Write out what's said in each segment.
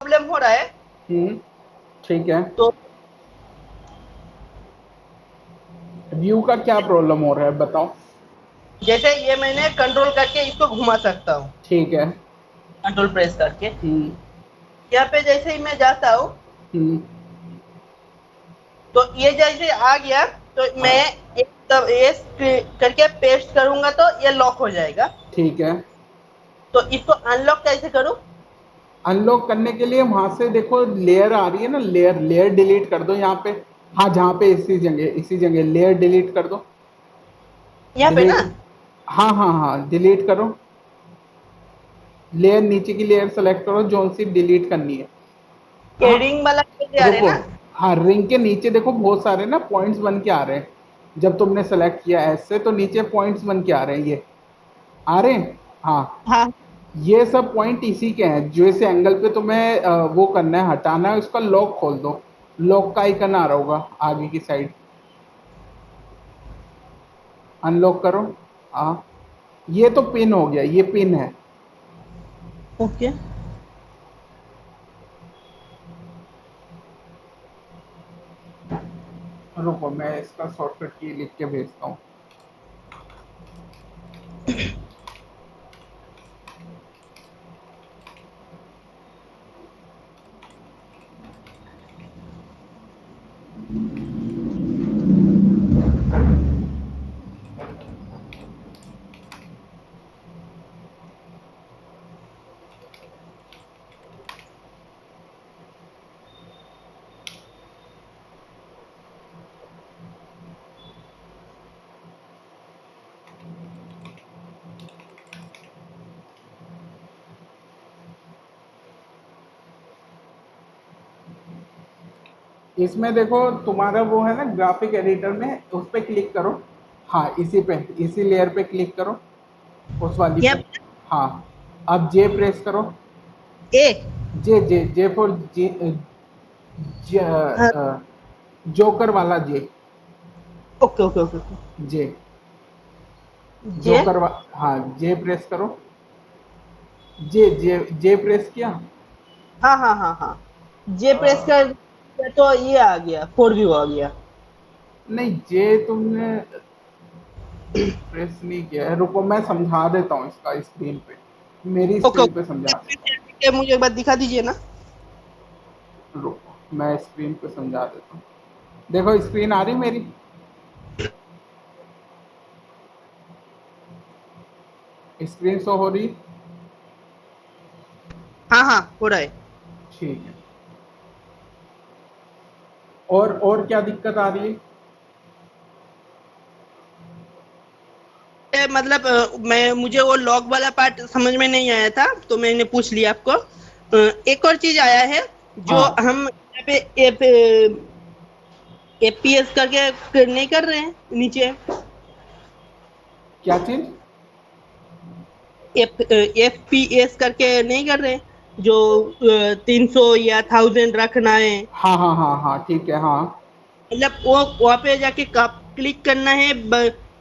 Problem हो रहा है। ठीक है। तो व्यू का क्या प्रॉब्लम हो रहा है बताओ। जैसे ये मैंने कंट्रोल करके इसको घुमा सकता हूँ, ठीक है। कंट्रोल प्रेस करके। हम्म। यहाँ पे जैसे ही मैं जाता हूँ, हम्म। तो ये जैसे आ गया, तो मैं हाँ। एक तब ये करके पेस्ट करूंगा तो ये लॉक हो जाएगा। ठीक है। तो इसको अनलॉक कैसे करूं? अनलॉक करने के लिए वहां से देखो लेयर आ रही है ना, लेयर लेयर डिलीट कर दो यहाँ पे। हाँ, जहाँ पे इसी जगह लेयर डिलीट कर दो। यहाँ पे ना डिलीट। हाँ हाँ हाँ, डिलीट करो। लेयर, नीचे की लेयर सेलेक्ट करो जो सी डिलीट करनी है। हाँ। एडिंग वाला कैसे आ रहे रुको। ना? हाँ, रिंग के नीचे देखो बहुत सारे ना पॉइंट्स बन के आ रहे हैं। जब तुमने सेलेक्ट किया ऐसे तो नीचे पॉइंट्स बन के आ रहे हैं, ये आ रहे हैं। हाँ। हाँ। ये सब पॉइंट इसी के हैं जो इस एंगल पे तुम्हें वो करना है, हटाना है। उसका लॉक खोल दो। लॉक का आइकन आ रहा होगा आगे की साइड। अनलॉक करो। हाँ। ये तो पिन हो गया, ये पिन है। ओके। रुको, मैं इसका शॉर्टकट की लिख के भेजता हूँ। इसमें देखो तुम्हारा वो है ना ग्राफिक एडिटर में, उस पर क्लिक करो। हाँ, इसी पे, इसी लेयर पे क्लिक करो, उस वाली यहाँ पे। हाँ। अब जे प्रेस करो। पे ए। जे जे जे फॉर जे, हाँ, जोकर वाला J. Okay okay okay okay. J J. हाँ, जे प्रेस करो। जे जे जे प्रेस किया। हाँ हाँ हाँ हाँ, जे अ, प्रेस कर दिया तो ये आ गया, फोर व्यू आ गया। नहीं, जे तुमने प्रेस नहीं किया है। रुको, मैं समझा देता हूँ इसका स्क्रीन पे। मेरी ओके स्क्रीन पे समझा। ओके, मुझे एक बार दिखा दीजिए ना। रुको, मैं स्क्रीन पे समझा देता हूँ। देखो स्क्रीन आ रही मेरी। स्क्रीन शो हो रही। हाँ हाँ, हो रहा है। ठीक है। और क्या दिक्कत आ रही है। मतलब मैं मुझे वो लॉग वाला पार्ट समझ में नहीं आया था, तो मैंने पूछ लिया आपको। एक और चीज आया है, जो हाँ। हम यहाँ पे एपीएस करके नहीं कर रहे हैं नीचे। क्या चीज। एफपीएस करके नहीं कर रहे हैं, जो 300 या 1000 रखना है। हाँ हाँ हाँ हाँ, ठीक है। हाँ। मतलब वो वहां पे जाके क्लिक करना है।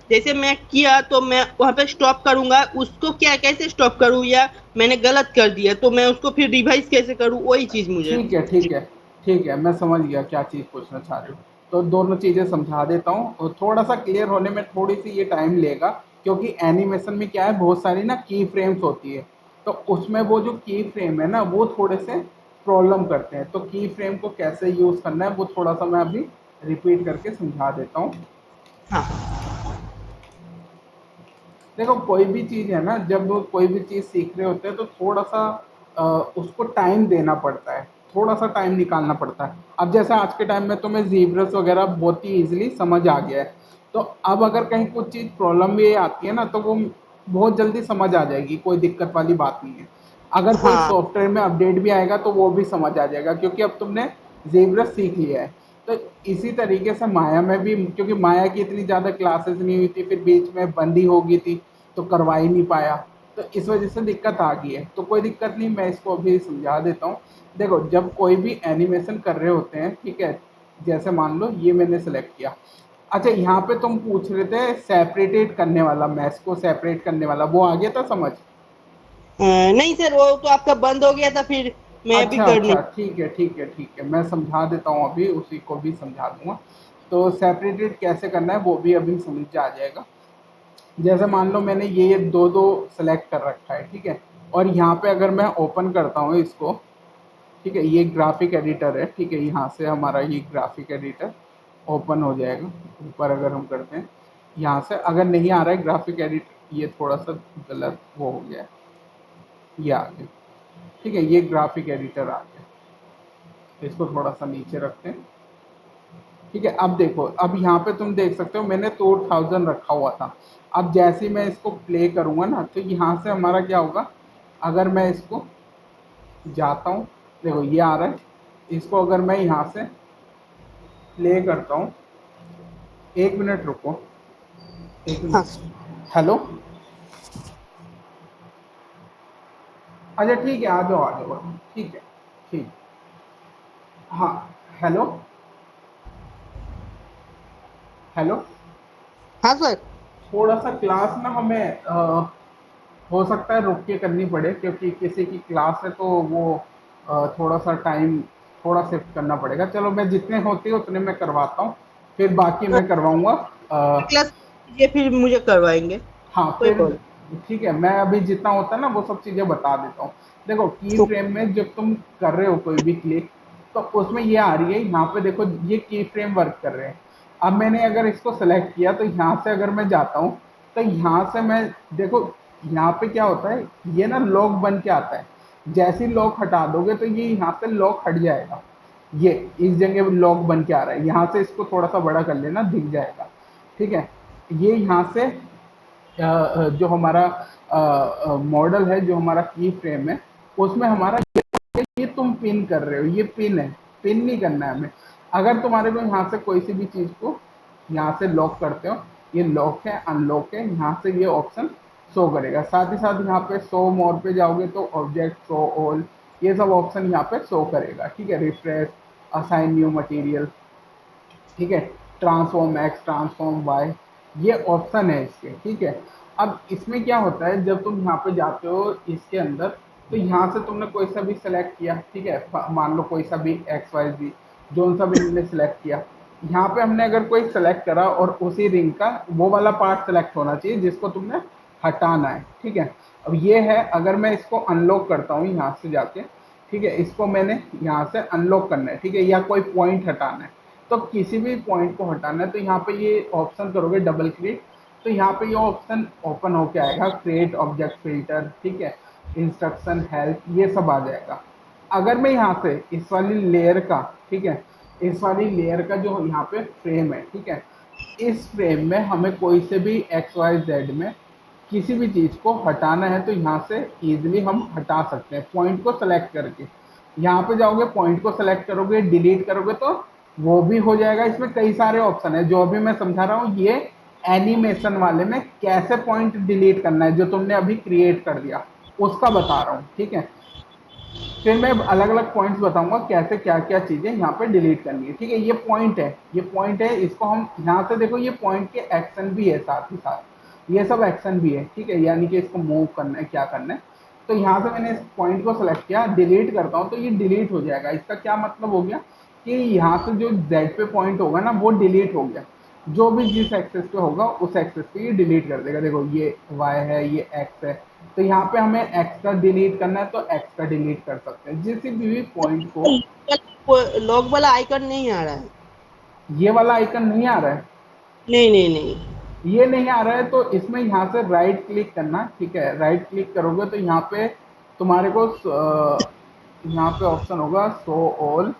जैसे मैं किया तो मैं वहां पे स्टॉप करूंगा, उसको क्या कैसे स्टॉप करूं, या मैंने गलत कर दिया तो मैं उसको फिर रिवाइज कैसे करूं, वही चीज मुझे। ठीक है। ठीक है। ठीक है, मैं समझ गया क्या चीज़ पूछना चाह रहे हो। तो दोनों चीज़ें समझा देता हूँ, और थोड़ा सा क्लियर होने में थोड़ी सी ये टाइम लेगा। क्योंकि एनिमेशन में क्या है, बहुत सारी ना की फ्रेम्स होती है। तो उसमें वो जो की फ्रेम है ना, वो थोड़े से प्रॉब्लम करते हैं। तो की फ्रेम को कैसे यूज़ करना है वो थोड़ा सा मैं अभी रिपीट करके समझा देता हूँ। हाँ देखो, कोई भी चीज़ है ना, जब वो कोई भी चीज़ सीख रहे होते हैं तो थोड़ा सा उसको टाइम देना पड़ता है। थोड़ा सा टाइम निकालना पड़ता है। अब जैसे आज के टाइम में तुम्हें जीब्रस वगैरह बहुत ही ईजिली समझ आ गया है। तो अब अगर कहीं कुछ चीज़ प्रॉब्लम भी आती है ना, तो वो बहुत जल्दी समझ आ जाएगी, कोई दिक्कत वाली बात नहीं है। अगर कोई हाँ सॉफ्टवेयर में अपडेट भी आएगा तो वो भी समझ आ जाएगा, क्योंकि अब तुमने जीब्रस सीख लिया है। तो इसी तरीके से माया में भी, क्योंकि माया की इतनी ज़्यादा क्लासेस नहीं हुई थी, फिर बीच में बंद ही हो गई थी, तो करवा ही नहीं पाया। तो इस वजह से दिक्कत आ गई है। तो कोई दिक्कत नहीं, मैं इसको अभी समझा देता हूँ। देखो, जब कोई भी एनिमेशन कर रहे होते हैं, ठीक है, जैसे मान लो ये मैंने सेलेक्ट किया। अच्छा, यहाँ पे तुम पूछ रहे थे सेपरेटेड करने वाला, मैस को सेपरेट करने वाला, वो आ गया था समझ। नहीं सर, वो तो आपका बंद हो गया था फिर। मैं भी अच्छा करने। अच्छा, ठीक है ठीक है ठीक है, मैं समझा देता हूँ, अभी उसी को भी समझा दूंगा। तो सेपरेटेड कैसे करना है वो भी अभी समझ आ जाएगा। जैसे मान लो मैंने ये दो दो सेलेक्ट कर रखा है, ठीक है, और यहाँ पे अगर मैं ओपन करता हूँ इसको, ठीक है, ये ग्राफिक एडिटर है, ठीक है, यहाँ से हमारा ये ग्राफिक एडिटर ओपन हो जाएगा। ऊपर अगर हम करते हैं यहाँ से, अगर नहीं आ रहा है ग्राफिक एडिटर, ये थोड़ा सा गलत वो हो गया है, ये आ गया, ठीक है, ये ग्राफिक एडिटर आ गया। इसको थोड़ा सा नीचे रखते हैं, ठीक है। अब देखो, अब यहाँ पे तुम देख सकते हो मैंने 2000 रखा हुआ था। अब जैसे ही मैं इसको प्ले करूँगा ना, तो यहाँ से हमारा क्या होगा, अगर मैं इसको जाता हूँ, देखो ये आ रहा है, इसको अगर मैं यहाँ से प्ले करता हूँ, एक मिनट रुको, एक हाँ मिनट, हेलो, अच्छा ठीक है, आ जाओ, ठीक है, ठीक, हाँ, हेलो, हेलो, हाँ सर। थोड़ा सा क्लास ना हमें हो सकता है रुक के करनी पड़े, क्योंकि किसी की क्लास है, तो वो थोड़ा सा टाइम थोड़ा शिफ्ट करना पड़ेगा। चलो मैं जितने होते हैं उतने मैं करवाता हूँ, फिर बाकी मैं करवाऊँगा। क्लास ये फिर मुझे करवाएंगे, हाँ, कोई फिर प्रॉब्लम। ठीक है, मैं अभी जितना होता है ना वो सब चीज़ें बता देता हूँ। देखो की तो फ्रेम में जब तुम कर रहे हो कोई भी क्लिक, तो उसमें ये आ रही है, यहाँ पे देखो ये की फ्रेम वर्क कर रहे हैं। अब मैंने अगर इसको सेलेक्ट किया, तो यहाँ से अगर मैं जाता हूँ, तो यहाँ से मैं देखो, यहाँ पे क्या होता है, ये ना लॉक बन के आता है। जैसे ही लॉक हटा दोगे तो ये यहाँ से लॉक हट जाएगा। ये इस जगह लॉक बन के आ रहा है, यहाँ से इसको थोड़ा सा बड़ा कर लेना, दिख जाएगा, ठीक है। ये यहाँ से जो हमारा मॉडल है, जो हमारा की फ्रेम है, उसमें हमारा ये तुम पिन कर रहे हो, ये पिन है, पिन नहीं करना है हमें। अगर तुम्हारे को यहाँ से कोई सी भी चीज़ को यहाँ से लॉक करते हो, ये लॉक है अनलॉक है, यहाँ से ये ऑप्शन शो करेगा। साथ ही साथ यहाँ पे शो मोर पे जाओगे तो ऑब्जेक्ट शो ऑल, ये सब ऑप्शन यहाँ पे शो करेगा, ठीक है। रिफ्रेश, असाइन न्यू मटेरियल, ठीक है, ट्रांसफॉर्म एक्स, ट्रांसफॉर्म वाई, ये ऑप्शन है इसके, ठीक है। अब इसमें क्या होता है, जब तुम यहाँ पे जाते हो इसके अंदर, तो यहाँ से तुमने कोई सा भी सिलेक्ट किया, ठीक है, मान लो कोई सा भी एक्स वाई जी, जो सा भी हमने सिलेक्ट किया, यहाँ पे हमने अगर कोई सेलेक्ट करा और उसी रिंग का वो वाला पार्ट सेलेक्ट होना चाहिए जिसको तुमने हटाना है, ठीक है। अब ये है, अगर मैं इसको अनलॉक करता हूँ यहाँ से जाके, ठीक है, इसको मैंने यहाँ से अनलॉक करना है, ठीक है, या कोई पॉइंट हटाना है, तो किसी भी पॉइंट को हटाना है, तो यहाँ पे ये ऑप्शन करोगे डबल क्लिक, तो यहाँ पे ये ऑप्शन ओपन होके आएगा, क्रिएट ऑब्जेक्ट फिल्टर, ठीक है, इंस्ट्रक्शन हेल्प, ये सब आ जाएगा। अगर मैं यहाँ से इस वाली लेयर का, ठीक है, इस वाली लेयर का जो यहाँ पे फ्रेम है, ठीक है, इस फ्रेम में हमें कोई से भी एक्स वाई जेड में किसी भी चीज़ को हटाना है, तो यहाँ से इजीली हम हटा सकते हैं पॉइंट को सेलेक्ट करके। यहाँ पे जाओगे, पॉइंट को सेलेक्ट करोगे, डिलीट करोगे, तो वो भी हो जाएगा। इसमें कई सारे ऑप्शन है, जो अभी मैं समझा रहा हूँ, ये एनिमेशन वाले में कैसे पॉइंट डिलीट करना है, जो तुमने अभी क्रिएट कर दिया उसका बता रहा हूँ, ठीक है। फिर मैं अलग अलग पॉइंट्स बताऊंगा कैसे क्या क्या चीज़ें यहाँ पे डिलीट करनी है, ठीक है। ये पॉइंट है, ये पॉइंट है, इसको हम यहाँ से देखो, ये पॉइंट के एक्शन भी है, साथ ही साथ ये सब एक्शन भी है, ठीक है, यानी कि इसको मूव करना है, क्या करना है। तो यहाँ से मैंने इस पॉइंट को सेलेक्ट किया, डिलीट करता हूँ, तो ये डिलीट हो जाएगा। इसका क्या मतलब हो गया कि यहाँ से जो जेड पे पॉइंट होगा ना, वो डिलीट हो गया। जो भी जिस एक्सेस पे होगा उस एक्सेस पे ये डिलीट कर देगा। देखो ये वाई है, ये एक्स है, तो यहाँ पे हमें एक्स का डिलीट करना है, तो एक्स का डिलीट कर सकते हैं, जिस भी पॉइंट को। लॉग वाला आइकन नहीं आ रहा है। ये वाला आइकन नहीं आ रहा है, नहीं नहीं नहीं। ये नहीं आ रहा है, तो इसमें यहाँ से राइट क्लिक करना, ठीक है, राइट क्लिक करोगे तो यहाँ पे तुम्हारे को यहाँ पे ऑप्शन होगा शो ऑल,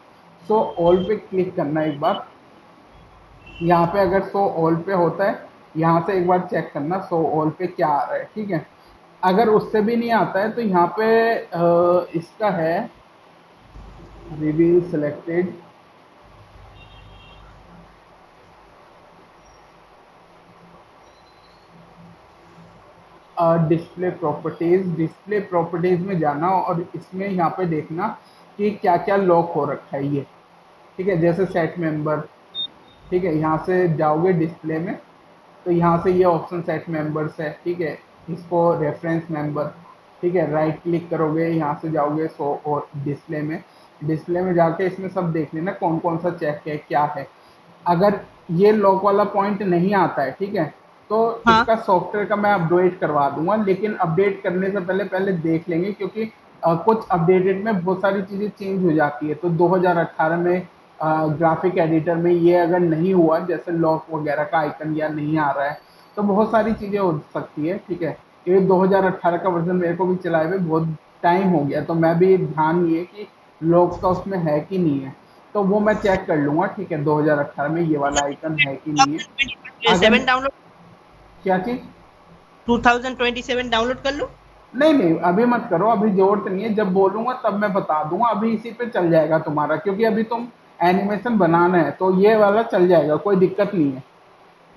शो ऑल पे क्लिक करना है एक बार। यहाँ पे अगर शो ऑल पे होता है, यहाँ से एक बार चेक करना शो ऑल पे क्या आ रहा है, ठीक है। अगर उससे भी नहीं आता है, तो यहाँ पे इसका है reveal selected, display properties, display properties में जाना और इसमें यहाँ पे देखना कि क्या क्या लॉक हो रखा है ये, ठीक है। जैसे सेट मेंबर, ठीक है, यहाँ से जाओगे डिस्प्ले में, तो यहाँ से ये ऑप्शन सेट मेंबर्स है, ठीक है, इसको रेफरेंस मेंबर, ठीक है, राइट क्लिक करोगे, यहाँ से जाओगे शो और डिस्प्ले में जाके इसमें सब देख लेना कौन कौन सा चेक है क्या है। अगर ये लॉक वाला पॉइंट नहीं आता है, ठीक है, तो हाँ। इसका सॉफ्टवेयर का मैं अपडेट करवा दूंगा, लेकिन अपडेट करने से पहले पहले देख लेंगे, क्योंकि कुछ अपडेटेड में बहुत सारी चीज़ें चेंज हो जाती है। तो 2018 में ग्राफिक एडिटर में ये अगर नहीं हुआ, जैसे लॉक वगैरह का आइकन या नहीं आ रहा है, तो बहुत सारी चीज़ें हो सकती है, ठीक है। ये 2018 का वर्जन मेरे को भी चलाए हुए बहुत टाइम हो गया, तो मैं भी ध्यान नहीं है कि लॉक का उसमें है कि नहीं है, तो वो मैं चेक कर लूंगा, ठीक है, 2018 में ये वाला आइकन है कि नहीं है। अगर 2027 डाउनलोड, क्या चीज़? 2027 डाउनलोड कर लो। नहीं नहीं, अभी मत करो, अभी जरूरत नहीं है, जब बोलूंगा तब मैं बता दूंगा। अभी इसी पे चल जाएगा तुम्हारा, क्योंकि अभी तुम एनिमेशन बनाना है, तो ये वाला चल जाएगा, कोई दिक्कत नहीं है,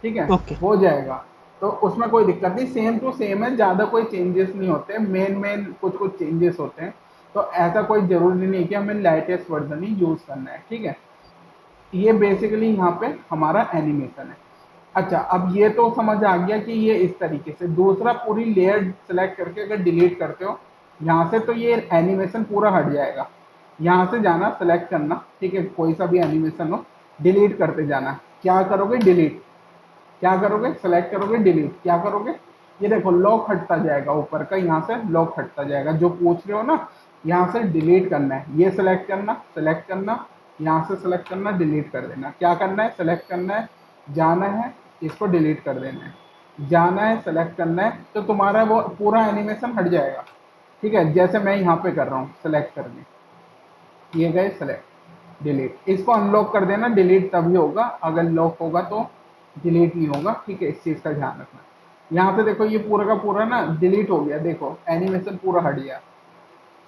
ठीक है, ओके। हो जाएगा। तो उसमें कोई दिक्कत नहीं, सेम टू सेम है, ज़्यादा कोई चेंजेस नहीं होते, मेन मेन कुछ कुछ चेंजेस होते हैं। तो ऐसा कोई ज़रूरी नहीं है कि हमें लेटेस्ट वर्जन ही यूज़ करना है, ठीक है। ये बेसिकली यहाँ पे हमारा एनिमेशन है। अच्छा, अब ये तो समझ आ गया कि ये इस तरीके से। दूसरा, पूरी लेयर सेलेक्ट करके अगर डिलीट करते हो यहाँ से, तो ये एनिमेशन पूरा हट जाएगा। यहाँ से जाना, सेलेक्ट करना, ठीक है, कोई सा भी एनिमेशन हो, डिलीट करते जाना। क्या करोगे? डिलीट। क्या करोगे? सेलेक्ट करोगे, डिलीट। क्या करोगे? ये देखो लॉक हटता जाएगा, ऊपर का यहाँ से लॉक हटता जाएगा। जो पूछ रहे हो ना, यहाँ से डिलीट करना है, ये सेलेक्ट करना, यहाँ से सेलेक्ट करना, डिलीट कर देना। क्या करना है? सेलेक्ट करना है, जाना है, इसको डिलीट कर देना है, जाना है, सेलेक्ट करना है, तो तुम्हारा वो पूरा एनिमेशन हट जाएगा, ठीक है। जैसे मैं यहाँ पे कर रहा हूँ सेलेक्ट करके, ये गए सेलेक्ट, डिलीट। इसको अनलॉक कर देना, डिलीट तभी होगा, अगर लॉक होगा तो डिलीट नहीं होगा, ठीक है, इस चीज़ का ध्यान रखना। यहाँ पे देखो ये पूरा का पूरा ना डिलीट हो गया, देखो एनिमेशन पूरा हट गया,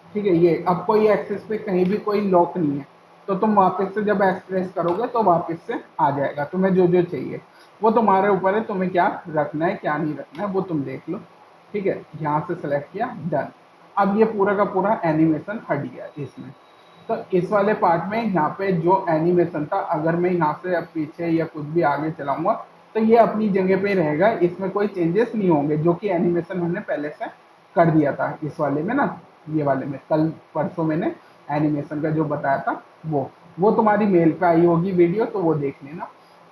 ठीक है। ये अब कोई एक्सेस पे कहीं भी कोई लॉक नहीं है, तो तुम वापस से जब एक्सप्रेस करोगे तो वापस से आ जाएगा तुम्हें जो जो चाहिए। वो तुम्हारे ऊपर है, तुम्हें क्या रखना है क्या नहीं रखना है वो तुम देख लो, ठीक है। यहाँ से सेलेक्ट किया, डन। अब ये पूरा का पूरा एनिमेशन हट गया इसमें। तो इस वाले पार्ट में यहाँ पे जो एनिमेशन था, अगर मैं यहाँ से अब पीछे या कुछ भी आगे चलाऊंगा तो ये अपनी जगह पे रहेगा, इसमें कोई चेंजेस नहीं होंगे, जो कि एनिमेशन हमने पहले से कर दिया था इस वाले में ना। ये वाले में कल परसों मैंने एनिमेशन का जो बताया था, वो तुम्हारी मेल पे आई होगी वीडियो, तो वो देख लेना।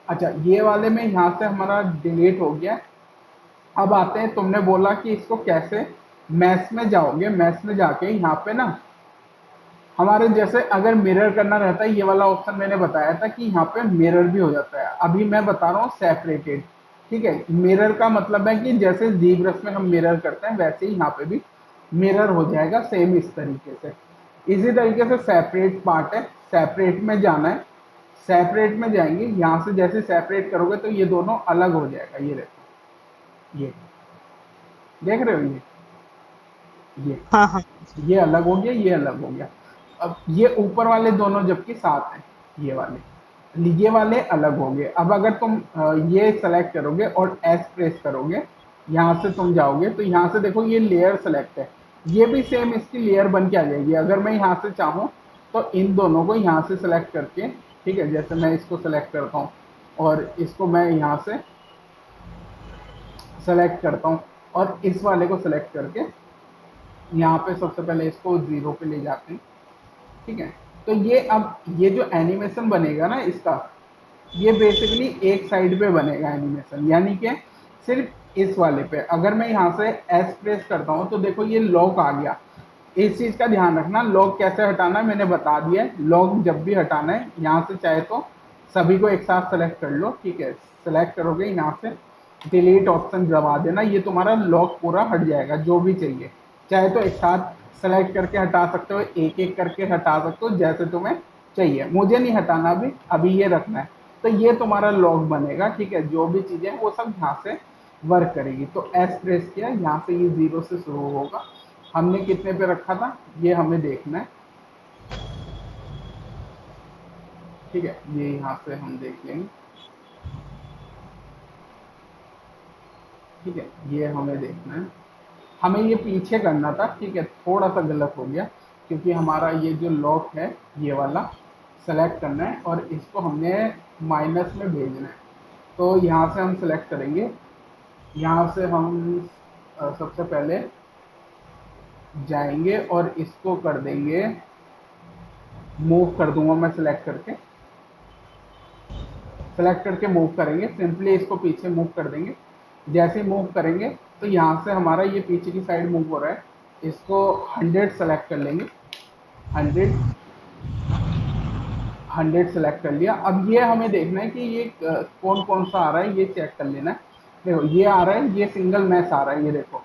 अच्छा, ये वाले में यहाँ से हमारा डिलीट हो गया। अब आते हैं, तुमने बोला कि इसको कैसे, मैथ्स में जाओगे, मैथ्स में जाके यहाँ पे ना हमारे जैसे अगर मिरर करना रहता है, ये वाला ऑप्शन मैंने बताया था कि यहाँ पे मिरर भी हो जाता है। अभी मैं बता रहा हूँ सेपरेटेड, ठीक है। मिरर का मतलब है कि जैसे जीब्रस में हम मिरर करते हैं, वैसे ही यहाँ पे भी मिरर हो जाएगा, सेम इस तरीके से। इसी तरीके से सेपरेट पार्ट है, सेपरेट में जाना है, सेपरेट में जाएंगे, यहाँ से जैसे सेपरेट करोगे तो ये दोनों अलग हो जाएगा। ये देखो, ये देख रहे हो, ये हाँ हाँ। ये अलग हो गया, ये अलग हो गया। अब ये ऊपर वाले दोनों जबकि साथ हैं, ये वाले अलग हो गए। अब अगर तुम ये सेलेक्ट करोगे और एस प्रेस करोगे, यहाँ से तुम जाओगे तो यहाँ से देखो ये लेयर सेलेक्ट है, ये भी सेम इसकी लेयर बन के आ जाएगी। अगर मैं यहाँ से चाहूँ तो इन दोनों को यहाँ से सेलेक्ट करके, ठीक है, जैसे मैं इसको सेलेक्ट करता हूँ और इसको मैं यहाँ से सेलेक्ट करता हूँ और इस वाले को सेलेक्ट करके यहाँ पे सबसे पहले इसको 0 पे ले जाते हैं, ठीक है। तो ये अब ये जो एनिमेशन बनेगा ना इसका, ये बेसिकली एक साइड पे बनेगा एनिमेशन, यानी कि सिर्फ इस वाले पे। अगर मैं यहाँ से एस प्रेस करता हूँ तो देखो ये लॉक आ गया। इस चीज़ का ध्यान रखना, लॉक कैसे हटाना है मैंने बता दिया है। लॉक जब भी हटाना है, यहाँ से चाहे तो सभी को एक साथ सेलेक्ट कर लो, ठीक है। सेलेक्ट करोगे, यहाँ से डिलीट ऑप्शन दबा देना, ये तुम्हारा लॉक पूरा हट जाएगा। जो भी चाहिए चाहे तो एक साथ सेलेक्ट करके हटा सकते हो, एक एक करके हटा सकते हो, जैसे तुम्हें चाहिए। मुझे नहीं हटाना अभी, अभी ये रखना है। तो ये तुम्हारा लॉक बनेगा, ठीक है। जो भी चीज़ें हैं वो सब यहाँ से वर्क करेगी। तो एस प्रेस किया, यहाँ से ये 0 से शुरू होगा। हमने कितने पे रखा था ये हमें देखना है, ठीक है। ये यहाँ से हम देख लेंगे, ठीक है, ये हमें देखना है। हमें ये पीछे करना था, ठीक है, थोड़ा सा गलत हो गया, क्योंकि हमारा ये जो लॉक है ये वाला सेलेक्ट करना है और इसको हमने माइनस में भेजना है। तो यहाँ से हम सेलेक्ट करेंगे, यहाँ से हम सबसे पहले जाएंगे और इसको कर देंगे, मूव कर दूंगा मैं सेलेक्ट करके मूव करेंगे, सिंपली इसको पीछे मूव कर देंगे। जैसे मूव करेंगे तो यहाँ से हमारा ये पीछे की साइड मूव हो रहा है, इसको 100 सेलेक्ट कर लेंगे, 100 100 सेलेक्ट कर लिया। अब ये हमें देखना है कि ये कौन कौन सा आ रहा है, ये चेक कर लेना है। देखो ये आ रहा है, ये सिंगल मैच आ रहा है, ये देखो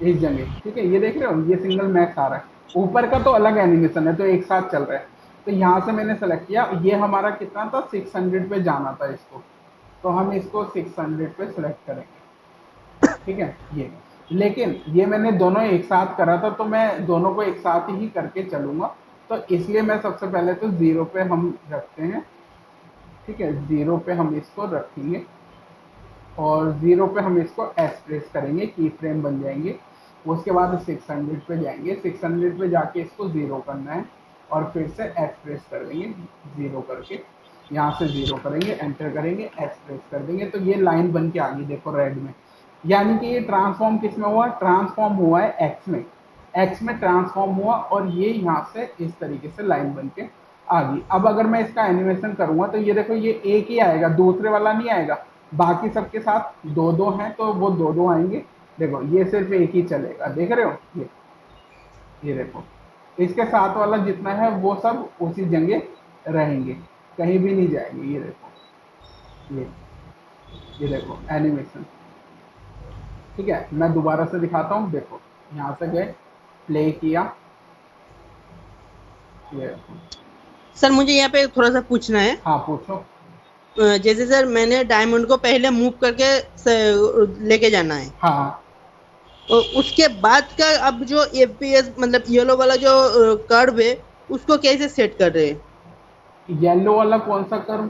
इस जगह, ठीक है, ये देख रहे हो, ये सिंगल मैच आ रहा है। ऊपर का तो अलग एनिमेशन है, तो एक साथ चल रहा है। तो यहाँ से मैंने सेलेक्ट किया, ये हमारा कितना था, 600 पे जाना था इसको, तो हम इसको 600 पे सेलेक्ट करेंगे, ठीक है। ये लेकिन ये मैंने दोनों एक साथ करा था, तो मैं दोनों को एक साथ ही करके चलूंगा। तो इसलिए मैं सबसे पहले तो 0 पे हम रखते हैं, ठीक है, 0 पे हम इसको रखेंगे और 0 पे हम इसको एस प्रेस करेंगे, की फ्रेम बन जाएंगे। उसके बाद 600 पे जाएंगे, 600 पे जाके इसको 0 करना है और फिर से एस प्रेस कर देंगे, 0 करके यहाँ से 0 करेंगे, एंटर करेंगे, एस प्रेस कर देंगे, तो ये लाइन बन के आ गई, देखो रेड में। यानी कि ये ट्रांसफॉर्म किस में हुआ, ट्रांसफॉर्म हुआ है एक्स में, एक्स में ट्रांसफॉर्म हुआ और ये यहाँ से इस तरीके से लाइन बन के आ गई। अब अगर मैं इसका एनिमेशन करूंगा तो ये देखो, ये एक ही आएगा, दूसरे वाला नहीं आएगा। बाकी सबके साथ दो दो हैं तो वो दो दो आएंगे। देखो ये सिर्फ एक ही चलेगा, देख रहे हो, ये देखो, इसके साथ वाला जितना है वो सब उसी जगह रहेंगे, कहीं भी नहीं जाएंगे। ये देखो, ये देखो एनिमेशन, ठीक है। मैं दोबारा से दिखाता हूँ, देखो यहाँ से गए, प्ले किया, ये देखो। सर मुझे यहाँ पे थोड़ा सा पूछना है। हाँ पूछो। जैसे सर मैंने डायमंड को पहले मूव करके लेके जाना है, हाँ, और उसके बाद का अब जो एफपीएस मतलब येलो वाला जो कर्व है उसको कैसे सेट कर रहे हैं? येलो वाला कौन सा कर्व?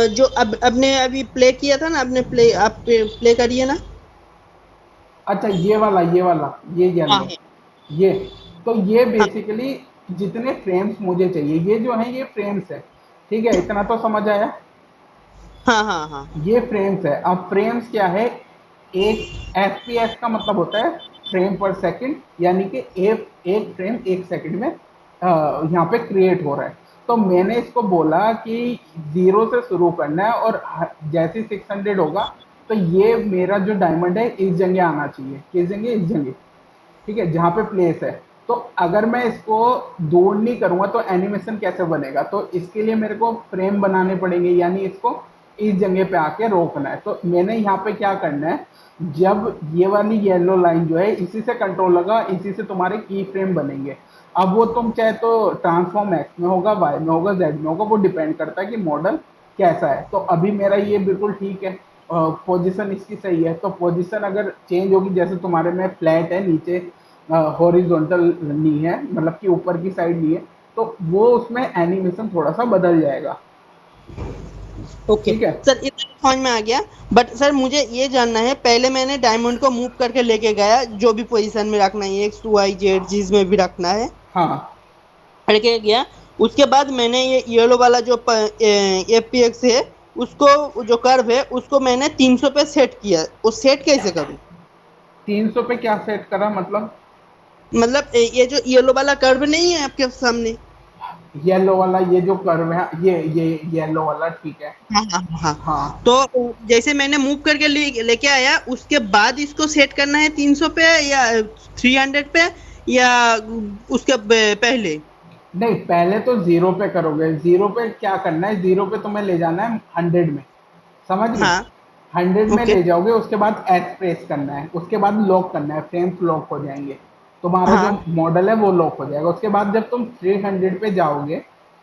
जो अब आपने अभी प्ले किया था ना, आपने प्ले आप प्ले करिए ना। अच्छा ये वाला ये हाँ येलो, ये, तो ये हाँ बेसिकली जितने फ्रेम्स मुझे चाहिए, ये जो है ये फ्रेम्स है, ठीक है, इतना तो समझ आया। हाँ हाँ हाँ। ये फ्रेम्स है। अब फ्रेम्स क्या है, एक एफपीएस का मतलब होता है फ्रेम पर सेकंड, यानी कि एक फ्रेम एक सेकंड में यहाँ पे क्रिएट हो रहा है। तो मैंने इसको बोला कि 0 से शुरू करना है और जैसे 600 होगा तो ये मेरा जो डायमंड है इस जगह आना चाहिए, किस जगह, इस जगह, ठीक है, जहाँ पे प्लेस है। तो अगर मैं इसको दूर नहीं करूंगा तो एनिमेशन कैसे बनेगा, तो इसके लिए मेरे को फ्रेम बनाने पड़ेंगे, यानी इसको इस जगह पे आके रोकना है। तो मैंने यहाँ पे क्या करना है, जब ये वाली येलो लाइन जो है इसी से कंट्रोल लगा, इसी से तुम्हारे की फ्रेम बनेंगे। अब वो तुम चाहे तो ट्रांसफॉर्म एक्स में होगा, वाई में होगा, जेड में होगा, वो डिपेंड करता है कि मॉडल कैसा है। तो अभी मेरा ये बिल्कुल ठीक है, पोजीशन इसकी सही है। तो पोजीशन अगर चेंज होगी, जैसे तुम्हारे में फ्लैट है, नीचे हॉरिजॉन्टल नहीं है, मतलब कि ऊपर की साइड नहीं है, तो वो उसमें एनिमेशन थोड़ा सा बदल जाएगा, ओके ठीक है। सर, ये तो समझ में आ गया। बट सर मुझे ये जानना है, पहले मैंने डायमंड को मूव करके लेके गया, जो भी पोजीशन में रखना है, एक्स वाई जेड जिसमें भी रखना है, हाँ, लेके गया। उसके बाद मैंने ये येलो वाला जो एफपीएक्स है उसको, जो कर्व है उसको मैंने 300 पे सेट किया। वो सेट कैसे करूँ? 300 पे क्या सेट करा मतलब? मतलब ये जो येलो वाला कर्व नहीं है आपके सामने। येलो वाला ये जो कर्व है, ये येलो वाला, ठीक है। हाँ हाँ हाँ। हाँ, तो जैसे मैंने मूव करके लेके आया, उसके बाद इसको सेट करना है 300 पे या 300 पे, या उसके पहले? नहीं पहले तो 0 पे करोगे। 0 पे क्या करना है, 0 पे तुम्हें ले जाना है 100 में, समझ गए, हाँ 100 में ओके। ले जाओगे, उसके बाद एस प्रेस करना है, उसके बाद लॉक करना है, फ्रेम्स लॉक हो जाएंगे, तुम्हारा जो हाँ मॉडल है वो लॉक हो जाएगा। उसके बाद जब तुम 300 पे जाओगे,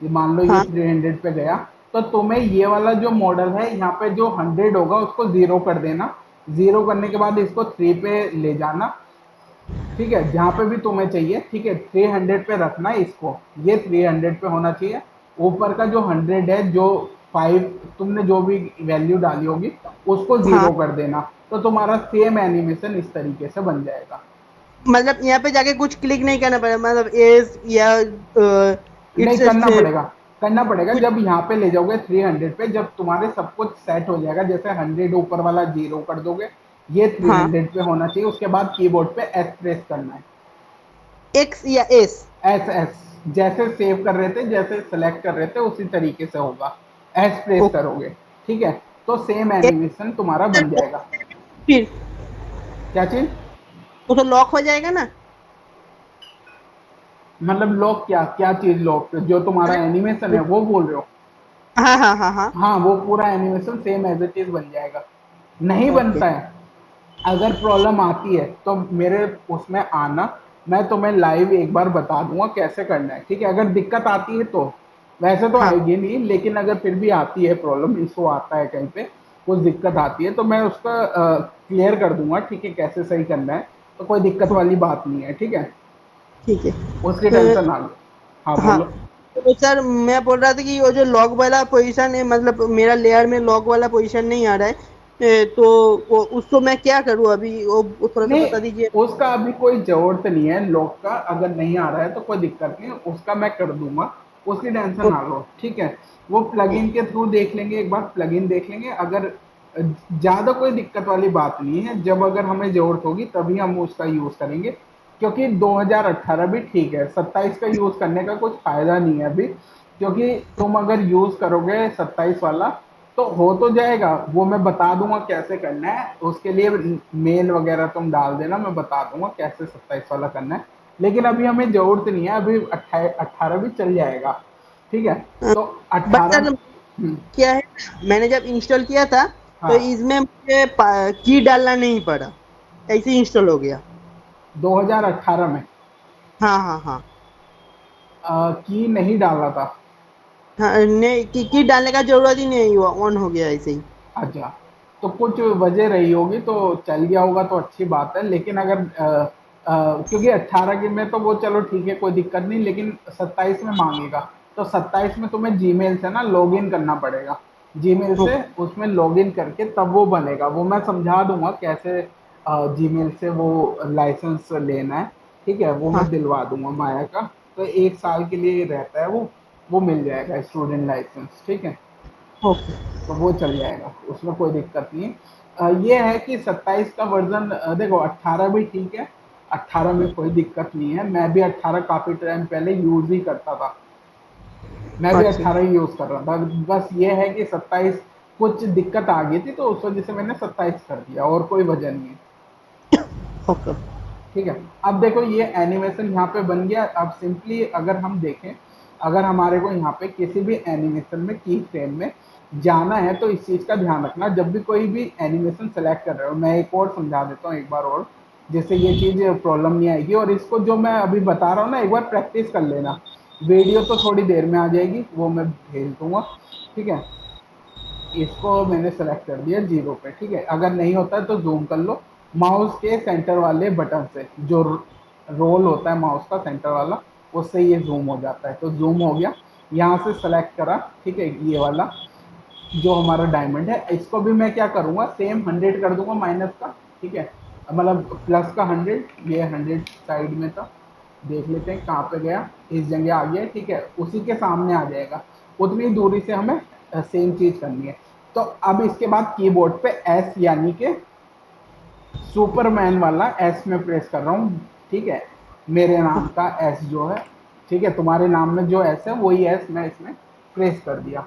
ये मान लो ये हाँ 300 पे गया, तो तुम्हें ये वाला जो मॉडल है यहाँ पे जो 100 होगा उसको 0 कर देना। 0 करने के बाद इसको 3 पे ले जाना, ठीक है, जहाँ पे भी तुम्हें चाहिए, ठीक है, 300 पे रखना है इसको, ये 300 पे होना चाहिए। ऊपर का जो 100 है, जो 5 तुमने जो भी वैल्यू डाली होगी उसको हाँ। 0 कर देना, तो तुम्हारा सेम एनिमेशन इस तरीके से बन जाएगा। मतलब यहाँ पे जाके कुछ क्लिक नहीं करना पड़ेगा, मतलब एज या नहीं इट्स करना पड़ेगा, करना पड़ेगा कुछ? जब यहाँ पे ले जाओगे 300 पे, जब तुम्हारे सब कुछ सेट हो जाएगा, जैसे 100 ऊपर वाला 0 कर दोगे, ये हाँ 300 पे होना चाहिए। उसके बाद कीबोर्ड पे एस प्रेस करना है, एक्स या एस? एस एस, जैसे सेव कर रहे थे, जैसे सेलेक्ट कर रहे थे उसी तरीके से होगा, एस प्रेस ओके। करोगे, ठीक है, तो सेम एनिमेशन तुम्हारा बन जाएगा। फिर क्या चीज? वो तो लॉक हो जाएगा ना? मतलब लॉक? क्या क्या चीज लॉक? जो तुम्हारा एनिमेशन है वो बोल रहे हो? हाँ हाँ हाँ हाँ। हाँ, वो पूरा animation same as it is बन जाएगा। नहीं ओके। बनता है, अगर प्रॉब्लम आती है तो मेरे उसमें आना, मैं तुम्हें लाइव एक बार बता दूंगा कैसे करना है, ठीक है? अगर दिक्कत आती है तो, वैसे तो हाँ। आएगी नहीं, लेकिन अगर फिर भी आती है, प्रॉब्लम इशू आता है कहीं पे, कुछ दिक्कत आती है, तो मैं उसका क्लियर कर दूंगा, ठीक है, कैसे सही करना है। तो कोई दिक्कत वाली बात नहीं है, ठीक है, ठीक है। उसकी टेंशन तो ना लो। हाँ हाँ, बोलो। तो सर मैं बोल रहा था कि वो जो लॉग वाला पोजीशन है, मतलब मेरा लेयर में लॉग वाला पोजीशन नहीं आ रहा है। तो वो उसको मैं क्या करूँ अभी, वो थोड़ा सा नहीं, बता दीजिए। उसका अभी कोई जरूरत नहीं है लॉक का, अगर नहीं आ रहा है तो कोई दिक्कत नहीं है, उसका मैं कर दूंगा, उसकी टेंशन ना लो, ठीक है। वो प्लगइन के थ्रू देख लेंगे, एक बार प्लगइन देख लेंगे, अगर ज्यादा कोई दिक्कत वाली बात नहीं है, जब अगर हमें जरूरत होगी तभी हम उसका यूज करेंगे, क्योंकि 2018 भी ठीक है, 27 का यूज करने का कुछ फायदा नहीं है अभी, क्योंकि तुम अगर यूज करोगे 27 वाला तो हो तो जाएगा, वो मैं बता दूंगा कैसे करना है, उसके लिए मेल वगैरह तुम डाल देना, मैं बता दूंगा कैसे 27 वाला करना है, लेकिन अभी हमें जरूरत नहीं है, अभी 18 भी चल जाएगा, ठीक है। तो बट 18। सर क्या है, मैंने जब इंस्टॉल किया था तो हाँ, इसमें मुझे की डालना नहीं पड़ा, ऐसे ही इंस्टॉल हो गया। 2018 में हाँ हाँ हाँ। की नहीं डाला था? हाँ, नहीं की डालने का जरूरत ही नहीं हुआ, ऑन हो गया ऐसे ही। अच्छा, तो कुछ वजह रही होगी, तो चल गया होगा तो अच्छी बात है, लेकिन अगर क्योंकि 18 के में तो वो चलो ठीक है, कोई दिक्कत नहीं, लेकिन 27 में मांगेगा, तो 27 में तुम्हें जीमेल से ना लॉगिन करना पड़ेगा, जीमेल से उसमें लॉगिन करके तब वो बनेगा, वो मैं समझा दूंगा कैसे जीमेल से वो लाइसेंस लेना है, ठीक है, वो हाँ। मैं दिलवा दूंगा माया का, तो 1 साल के लिए रहता है वो मिल जाएगा स्टूडेंट लाइसेंस, ठीक है, ओके। तो वो चल जाएगा, उसमें कोई दिक्कत नहीं है। ये है कि 27 का वर्जन, देखो 18 भी ठीक है, 18 में कोई दिक्कत नहीं है, मैं भी 18 काफी टाइम पहले यूज ही करता था, मैं भी अच्छा। 18 ही यूज कर रहा था, बस ये है कि 27 कुछ दिक्कत आ गई थी, तो उस वजह से मैंने 27 कर दिया, और कोई वजह नहीं है, ओके। ठीक है। अब देखो ये एनिमेशन यहाँ पे बन गया, अब सिंपली अगर हम देखें, अगर हमारे को यहाँ पे किसी भी एनिमेशन में की फ्रेम में जाना है, तो इस चीज का ध्यान रखना, जब भी कोई भी एनिमेशन सेलेक्ट कर रहे हो, मैं एक और समझा देता हूँ एक बार और, जिससे ये चीज प्रॉब्लम नहीं आएगी, और इसको जो मैं अभी बता रहा हूँ ना, एक बार प्रैक्टिस कर लेना, वीडियो तो थोड़ी देर में आ जाएगी, वो मैं भेज दूंगा, ठीक है। इसको मैंने सेलेक्ट कर दिया 0 पे, ठीक है, अगर नहीं होता है तो जूम कर लो, माउस के सेंटर वाले बटन से, जो रोल होता है माउस का सेंटर वाला, उससे ये जूम हो जाता है, तो जूम हो गया, यहाँ से सेलेक्ट करा, ठीक है, ये वाला जो हमारा डायमंड है, इसको भी मैं क्या करूंगा, सेम 100 कर दूंगा माइनस का, ठीक है, मतलब प्लस का 100, ये 100 साइड में था, देख लेते हैं कहाँ पे गया, इस जगह आ गया, ठीक है, उसी के सामने आ जाएगा, उतनी दूरी से हमें सेम चीज करनी है। तो अब इसके बाद कीबोर्ड पे एस, यानी कि सुपरमैन वाला एस में प्रेस कर रहा हूँ, ठीक है, मेरे नाम का एस जो है, ठीक है, तुम्हारे नाम में जो एस है वही एस मैं इसमें प्रेस कर दिया,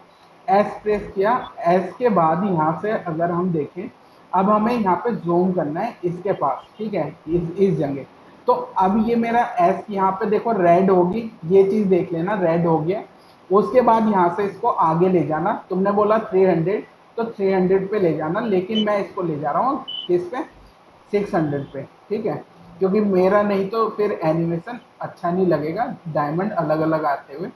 एस प्रेस किया, एस के बाद यहाँ से अगर हम देखें, अब हमें यहाँ पे जूम करना है इसके पास, ठीक है, इस जगह, तो अब ये मेरा एस यहाँ पे देखो रेड होगी, ये चीज देख लेना, रेड हो गया, उसके बाद यहाँ से इसको आगे ले जाना, तुमने बोला 300, तो 300 पे ले जाना, लेकिन मैं इसको ले जा रहा हूँ किस पे, 600 पे, ठीक है, क्योंकि मेरा नहीं तो फिर एनिमेशन अच्छा नहीं लगेगा, डायमंड अलग अलग आते हुए,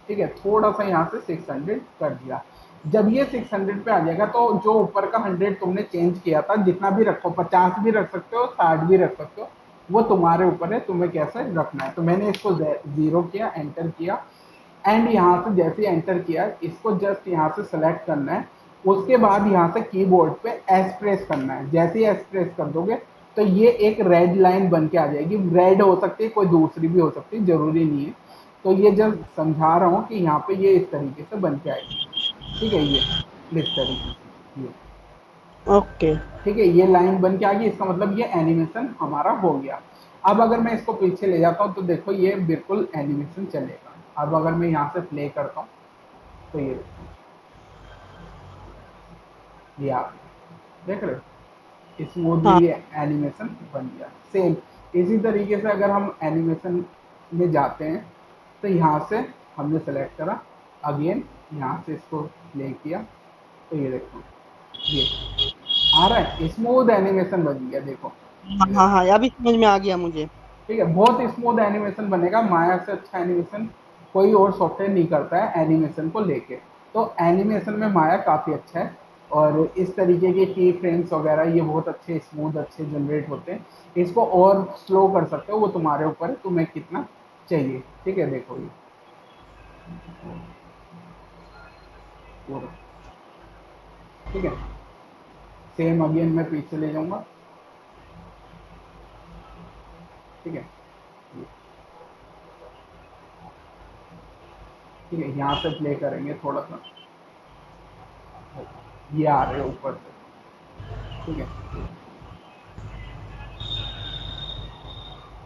ठीक है, थोड़ा सा यहाँ से 600 कर दिया, जब ये 600 पे आ जाएगा, तो जो ऊपर का 100 तुमने चेंज किया था, जितना भी रखो, 50 भी रख सकते हो, 60 भी रख सकते हो, वो तुम्हारे ऊपर है, तुम्हें कैसे रखना है, तो मैंने इसको 0 किया, एंटर किया, एंड यहाँ से जैसे एंटर किया, इसको जस्ट यहाँ से सेलेक्ट करना है, उसके बाद यहाँ से कीबोर्ड पे एस प्रेस करना है, जैसे ही एस प्रेस कर दोगे तो ये एक रेड लाइन बन के आ जाएगी, रेड हो सकती है, कोई दूसरी भी हो सकती है, जरूरी नहीं है, तो ये जस्ट समझा रहा हूँ कि यहाँ पे ये इस तरीके से बन के आएगी, ठीक है, ये इस तरीके से, ये ओके। ठीक है, ये लाइन बन के आ गई, इसका मतलब ये एनिमेशन हमारा हो गया। अब अगर मैं इसको पीछे ले जाता हूँ तो देखो ये बिल्कुल एनिमेशन चलेगा। अब अगर मैं यहाँ से प्ले करता हूँ तो ये आप देख रहे हो स्मूथली हाँ ये एनिमेशन बन गया। सेम इसी तरीके से अगर हम एनिमेशन में जाते हैं तो यहाँ से हमने सेलेक्ट करा, अगेन यहाँ से इसको प्ले किया तो ये देखो ये आ रहा है, स्मूथ एनिमेशन बन गया देखो। हाँ ये हाँ देखो हाँ, अभी समझ में आ गया मुझे। ठीक है, बहुत स्मूथ एनिमेशन बनेगा। माया से अच्छा एनिमेशन कोई और सॉफ्टवेयर नहीं करता है एनिमेशन को लेके। तो एनिमेशन में माया काफ़ी अच्छा है और इस तरीके के की फ्रेम्स वगैरह ये बहुत अच्छे स्मूथ अच्छे जनरेट होते हैं। इसको और स्लो कर सकते हो, वो तुम्हारे ऊपर है तुम्हें कितना चाहिए। ठीक है, देखो ये पूरा ठीक है। सेम अगेन मैं पीछे ले जाऊंगा। ठीक है, ठीक है, यहाँ से प्ले करेंगे थोड़ा सा, ये आ रहे हैं ऊपर से। ठीक है,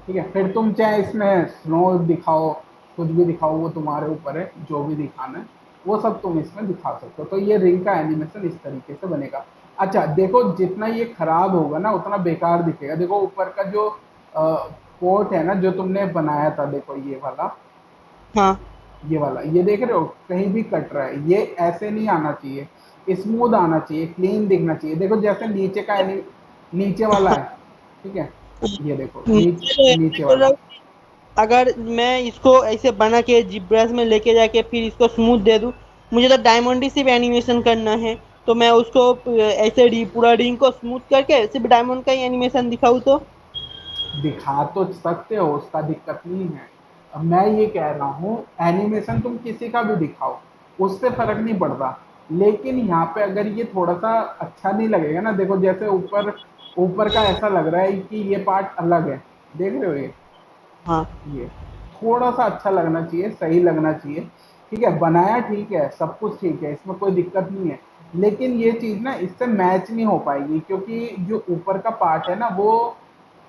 ठीक है, फिर तुम चाहे इसमें स्नो दिखाओ, कुछ भी दिखाओ, वो तुम्हारे ऊपर है, जो भी दिखाना है वो सब तुम इसमें दिखा सकते हो। तो ये रिंग का एनिमेशन इस तरीके से बनेगा। अच्छा देखो, जितना ये खराब होगा ना उतना बेकार दिखेगा। देखो ऊपर का जो पोर्ट है ना जो तुमने बनाया था, देखो ये वाला, हाँ ये वाला, ये देख रहे हो कहीं भी कट रहा है, ये ऐसे नहीं आना चाहिए, स्मूथ आना चाहिए, क्लीन दिखना चाहिए। देखो जैसे नीचे का नीचे वाला है, ठीक है, ये देखो मैं नीचे बोल रहा वाला। हूँ, अगर मैं इसको ऐसे बना के जिब्रस में लेके जाके फिर इसको स्मूथ दे दूं, मुझे तो डायमंड ही सिर्फ एनिमेशन करना है, तो मैं उसको ऐसे पूरा रिंग को स्मूथ करके सिर्फ डायमंड का ही एनिमेशन दिखाऊं तो? दिखा तो सकते हो, उसका दिक्कत नहीं है। अब मैं ये कह रहा हूँ एनिमेशन तुम किसी का भी दिखाओ, उससे फर्क नहीं पड़ता। लेकिन यहाँ पे अगर ये थोड़ा सा अच्छा नहीं लगेगा ना, देखो जैसे ऊपर ऊपर का ऐसा लग रहा है कि ये पार्ट अलग है, देख रहे हो हाँ ये थोड़ा सा अच्छा लगना चाहिए, सही लगना चाहिए। ठीक है, बनाया ठीक है, सब कुछ ठीक है, इसमें कोई दिक्कत नहीं है। लेकिन ये चीज़ ना इससे मैच नहीं हो पाएगी, क्योंकि जो ऊपर का पार्ट है ना वो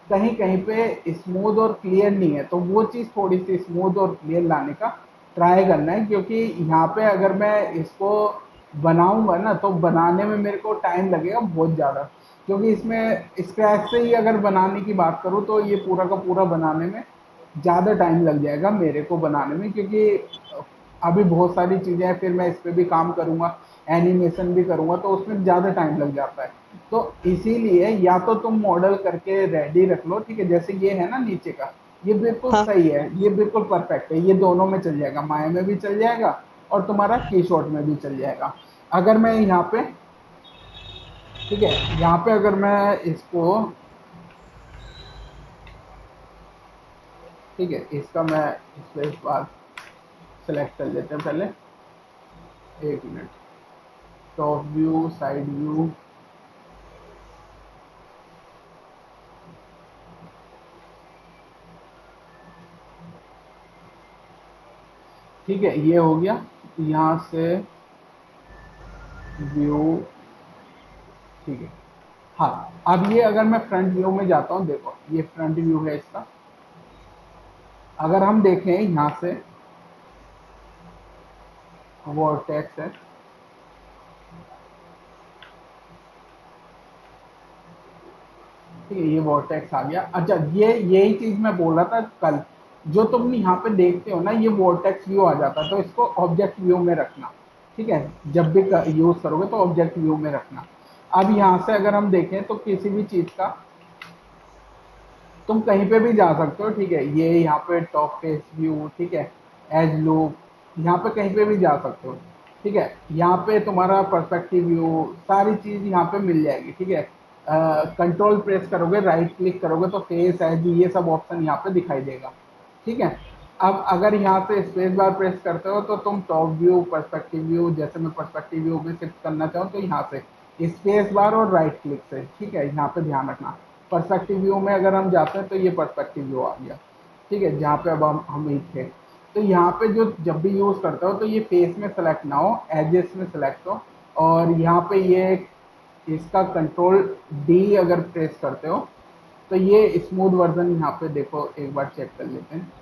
कहीं कहीं पे स्मूथ और क्लियर नहीं है। तो वो चीज़ थोड़ी सी स्मूथ और क्लियर लाने का ट्राई करना है, क्योंकि यहाँ पे अगर मैं इसको बनाऊंगा ना तो बनाने में मेरे को टाइम लगेगा बहुत ज़्यादा। क्योंकि इसमें स्क्रैच से ही अगर बनाने की बात करूँ तो ये पूरा का पूरा बनाने में ज़्यादा टाइम लग जाएगा मेरे को बनाने में, क्योंकि अभी बहुत सारी चीज़ें हैं, फिर मैं इस पे भी काम करूँगा, एनिमेशन भी करूँगा, तो उसमें ज़्यादा टाइम लग जाता है। तो इसीलिए या तो तुम मॉडल करके रेडी रख लो, ठीक है, जैसे ये है ना नीचे का, ये बिल्कुल हाँ सही है, ये बिल्कुल परफेक्ट है, ये दोनों में चल जाएगा, माया में भी चल जाएगा और तुम्हारा की शॉट में भी चल जाएगा। अगर मैं यहाँ पे, ठीक है, यहाँ पे अगर मैं इसको, ठीक है, इसका मैं इस बार सेलेक्ट कर लेते हैं पहले, एक minute, top view, side view, ठीक है, ये हो गया। यहाँ से व्यू, ठीक है। हाँ, अब ये अगर मैं फ्रंट व्यू में जाता हूँ, देखो ये फ्रंट व्यू है इसका। अगर हम देखें यहाँ से वर्टेक्स है, ठीक है, ये वर्टेक्स आ गया। अच्छा ये यही चीज मैं बोल रहा था कल, जो तुम यहाँ पे देखते हो ना ये वर्टेक्स व्यू आ जाता है, तो इसको ऑब्जेक्ट व्यू में रखना। ठीक है, जब भी यूज करोगे तो ऑब्जेक्ट व्यू में रखना। अब यहाँ से अगर हम देखें तो किसी भी चीज का तुम कहीं पे भी जा सकते हो। ठीक है, ये यहाँ पे टॉप फेस व्यू, ठीक है, एज लुक, यहाँ पे कहीं पे भी जा सकते हो। ठीक है, यहाँ पे तुम्हारा पर्सपेक्टिव व्यू, सारी चीज़ यहाँ पे मिल जाएगी। ठीक है, कंट्रोल प्रेस करोगे, राइट क्लिक करोगे तो फेस एज ये सब ऑप्शन यहाँ पे दिखाई देगा। ठीक है, अब अगर यहाँ से स्पेस बार प्रेस करते हो तो तुम टॉप व्यू, पर्सपेक्टिव व्यू, जैसे मैं पर्सपेक्टिव व्यू में शिफ्ट करना चाहूँ तो यहाँ से स्पेस बार और राइट क्लिक से, ठीक है, यहाँ पे ध्यान रखना। पर्सपेक्टिव व्यू में अगर हम जाते हैं तो ये पर्सपेक्टिव व्यू आ गया। ठीक है, जहाँ पे अब हम ही थे। तो यहाँ पे जो जब भी यूज़ करते हो तो ये फेस में सेलेक्ट ना हो, एजेस में सेलेक्ट हो। और यहाँ पे ये इसका कंट्रोल डी अगर प्रेस करते हो तो ये स्मूथ वर्जन यहाँ पे देखो, एक बार चेक कर लेते हैं।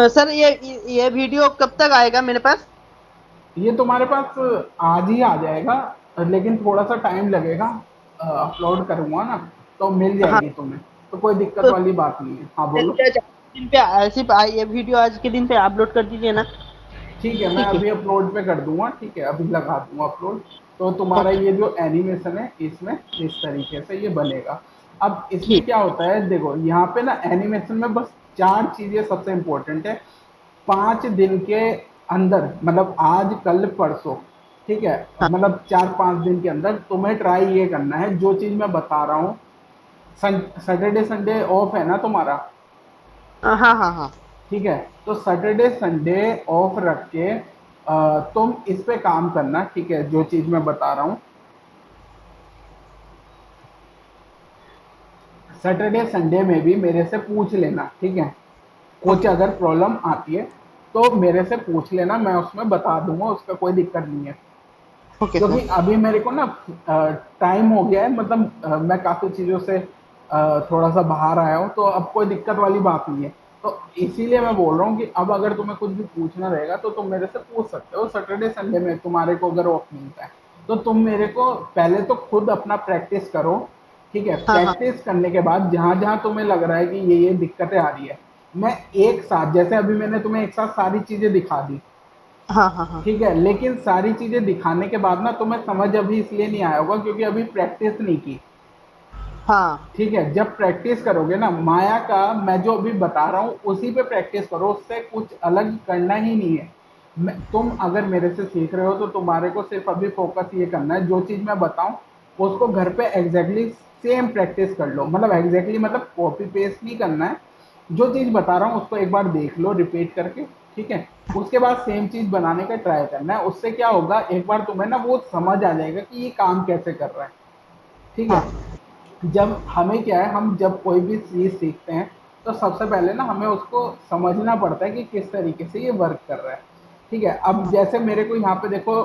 सर ये वीडियो कब तक आएगा मेरे पास? ये तुम्हारे पास आज ही आ जाएगा, लेकिन थोड़ा सा टाइम लगेगा। अपलोड करूंगा ना तो मिल हाँ, जाएगी तुम्हें, तो कोई दिक्कत तो वाली बात नहीं है। हाँ बोलो। आज के दिन पे सिर्फ ये वीडियो आज के दिन पे अपलोड कर दीजिए ना। ठीक है, मैं ठीक है। अभी अपलोड पे कर दूंगा, ठीक है, अभी लगा दूंगा अपलोड। तो तुम्हारा ओके। ये जो एनिमेशन है इसमें इस तरीके से ये बनेगा। अब इसमें ठीक। क्या होता है, देखो यहाँ पे ना एनिमेशन में बस 4 चीजें सबसे इंपॉर्टेंट है। 5 दिन के अंदर, मतलब आज कल परसों, ठीक है, हाँ मतलब 4-5 दिन के अंदर तुम्हें ट्राई ये करना है जो चीज मैं बता रहा हूँ। सैटरडे संडे ऑफ है ना तुम्हारा? हाँ हाँ हाँ। ठीक है, तो सैटरडे संडे ऑफ रख के तुम इस पे काम करना, ठीक है, जो चीज मैं बता रहा हूँ। सैटरडे संडे में भी मेरे से पूछ लेना, ठीक है, कुछ ओके। अगर प्रॉब्लम आती है तो मेरे से पूछ लेना, मैं उसमें बता दूंगा, उसका कोई दिक्कत नहीं है। ओके क्योंकि सर। अभी मेरे को ना टाइम हो गया है, मतलब मैं काफ़ी चीज़ों से थोड़ा सा बाहर आया हूँ, तो अब कोई दिक्कत वाली बात नहीं है। तो इसीलिए मैं बोल रहा हूँ कि अब अगर तुम्हें कुछ भी पूछना रहेगा तो तुम मेरे से पूछ सकते हो। सैटरडे संडे में तुम्हारे को अगर ऑफ मिलता है तो तुम मेरे को पहले तो खुद अपना प्रैक्टिस करो, ठीक है। हाँ हाँ प्रैक्टिस करने के बाद जहाँ जहाँ तुम्हें लग रहा है कि ये दिक्कतें आ रही है, मैं एक साथ, जैसे अभी मैंने तुम्हें एक साथ सारी चीज़ें दिखा दी, हाँ हाँ हाँ। ठीक है, लेकिन सारी चीजें दिखाने के बाद ना तुम्हें समझ अभी इसलिए नहीं आया होगा क्योंकि अभी प्रैक्टिस नहीं की। हाँ ठीक है, जब प्रैक्टिस करोगे ना, माया का मैं जो अभी बता रहा हूँ उसी पे प्रैक्टिस करो, उससे कुछ अलग करना ही नहीं है। तुम अगर मेरे से सीख रहे हो तो तुम्हारे को सिर्फ अभी फोकस ये करना है, जो चीज मैं बताऊं उसको घर पे एग्जैक्टली सेम प्रैक्टिस कर लो। मतलब एग्जैक्टली मतलब कॉपी पेस्ट नहीं करना है, जो चीज बता रहा हूँ उसको एक बार देख लो रिपीट करके, ठीक है। उसके बाद सेम चीज बनाने का ट्राई करना है। उससे क्या होगा, एक बार तुम्हें ना वो समझ आ जाएगा कि ये काम कैसे कर रहा है, ठीक है। हाँ। जब हमें क्या है, हम जब कोई भी चीज़ सीखते हैं तो सबसे पहले ना हमें उसको समझना पड़ता है कि किस तरीके से ये वर्क कर रहा है, ठीक है। अब जैसे मेरे को यहाँ पे देखो,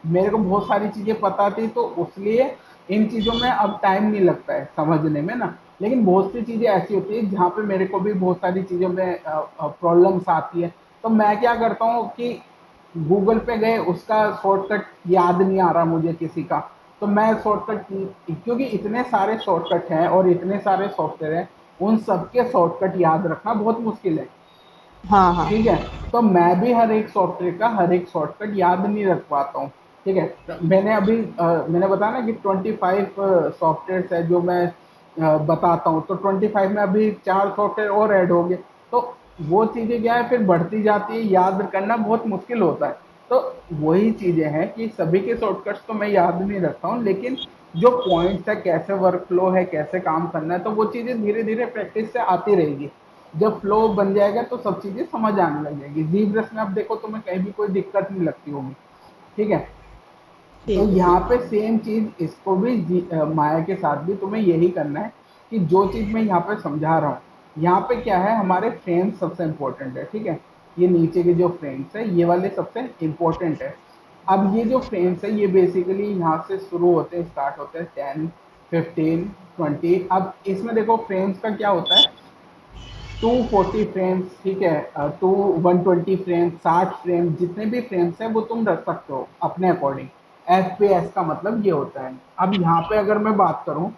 मेरे को बहुत सारी चीज़ें पता थी तो उसलिए इन चीज़ों में अब टाइम नहीं लगता है समझने में ना। लेकिन बहुत सी चीज़ें ऐसी होती है जहाँ पे मेरे को भी बहुत सारी चीज़ों में प्रॉब्लम्स आती है। तो मैं क्या करता हूँ कि गूगल पे गए, उसका शॉर्टकट याद नहीं आ रहा मुझे किसी का, तो मैं शॉर्टकट, क्योंकि इतने सारे शॉर्टकट हैं और इतने सारे सॉफ्टवेयर हैं, उन सबके शॉर्टकट याद रखना बहुत मुश्किल है, हाँ हाँ। ठीक है। तो मैं भी हर एक सॉफ्टवेयर का हर एक शॉर्टकट याद नहीं रख पाता हूँ, ठीक है। तो मैंने अभी मैंने बताया ना कि 25 सॉफ्टवेयर है जो मैं बताता हूँ, तो 25 में अभी 4 सॉफ्टवेयर और ऐड हो गए। तो वो चीज़ें क्या है, फिर बढ़ती जाती है, याद करना बहुत मुश्किल होता है। तो वही चीज़ें हैं कि सभी के शॉर्टकट्स तो मैं याद नहीं रखता हूँ, लेकिन जो पॉइंट्स है, कैसे वर्क फ्लो है, कैसे काम करना है, तो वो चीज़ें धीरे धीरे प्रैक्टिस से आती रहेगी। जब फ्लो बन जाएगा तो सब चीजें समझ आने लग जाएगी। जीब्रस में अब देखो तुम्हें कहीं भी कोई दिक्कत नहीं लगती होगी, ठीक है। तो ठीक है। यहाँ ठीक। पे सेम चीज इसको भी माया के साथ भी तुम्हें यही करना है कि जो चीज मैं यहाँ पे समझा रहा हूँ, यहाँ पे क्या है, हमारे फ्रेम्स सबसे इम्पोर्टेंट है, ठीक है। ये नीचे के जो फ्रेम्स है ये वाले सबसे इम्पोर्टेंट है। अब ये जो फ्रेम्स है ये बेसिकली यहाँ से शुरू होते हैं, स्टार्ट होते हैं 10, 15, 20। अब इसमें देखो फ्रेम्स का क्या होता है, 240 फ्रेम्स, ठीक है, टू 120 फ्रेम्स, 60 फ्रेम, जितने भी फ्रेम्स हैं वो तुम रख सकते हो अपने अकॉर्डिंग। FPS का मतलब ये होता है। अब यहाँ पे अगर मैं बात करूँ,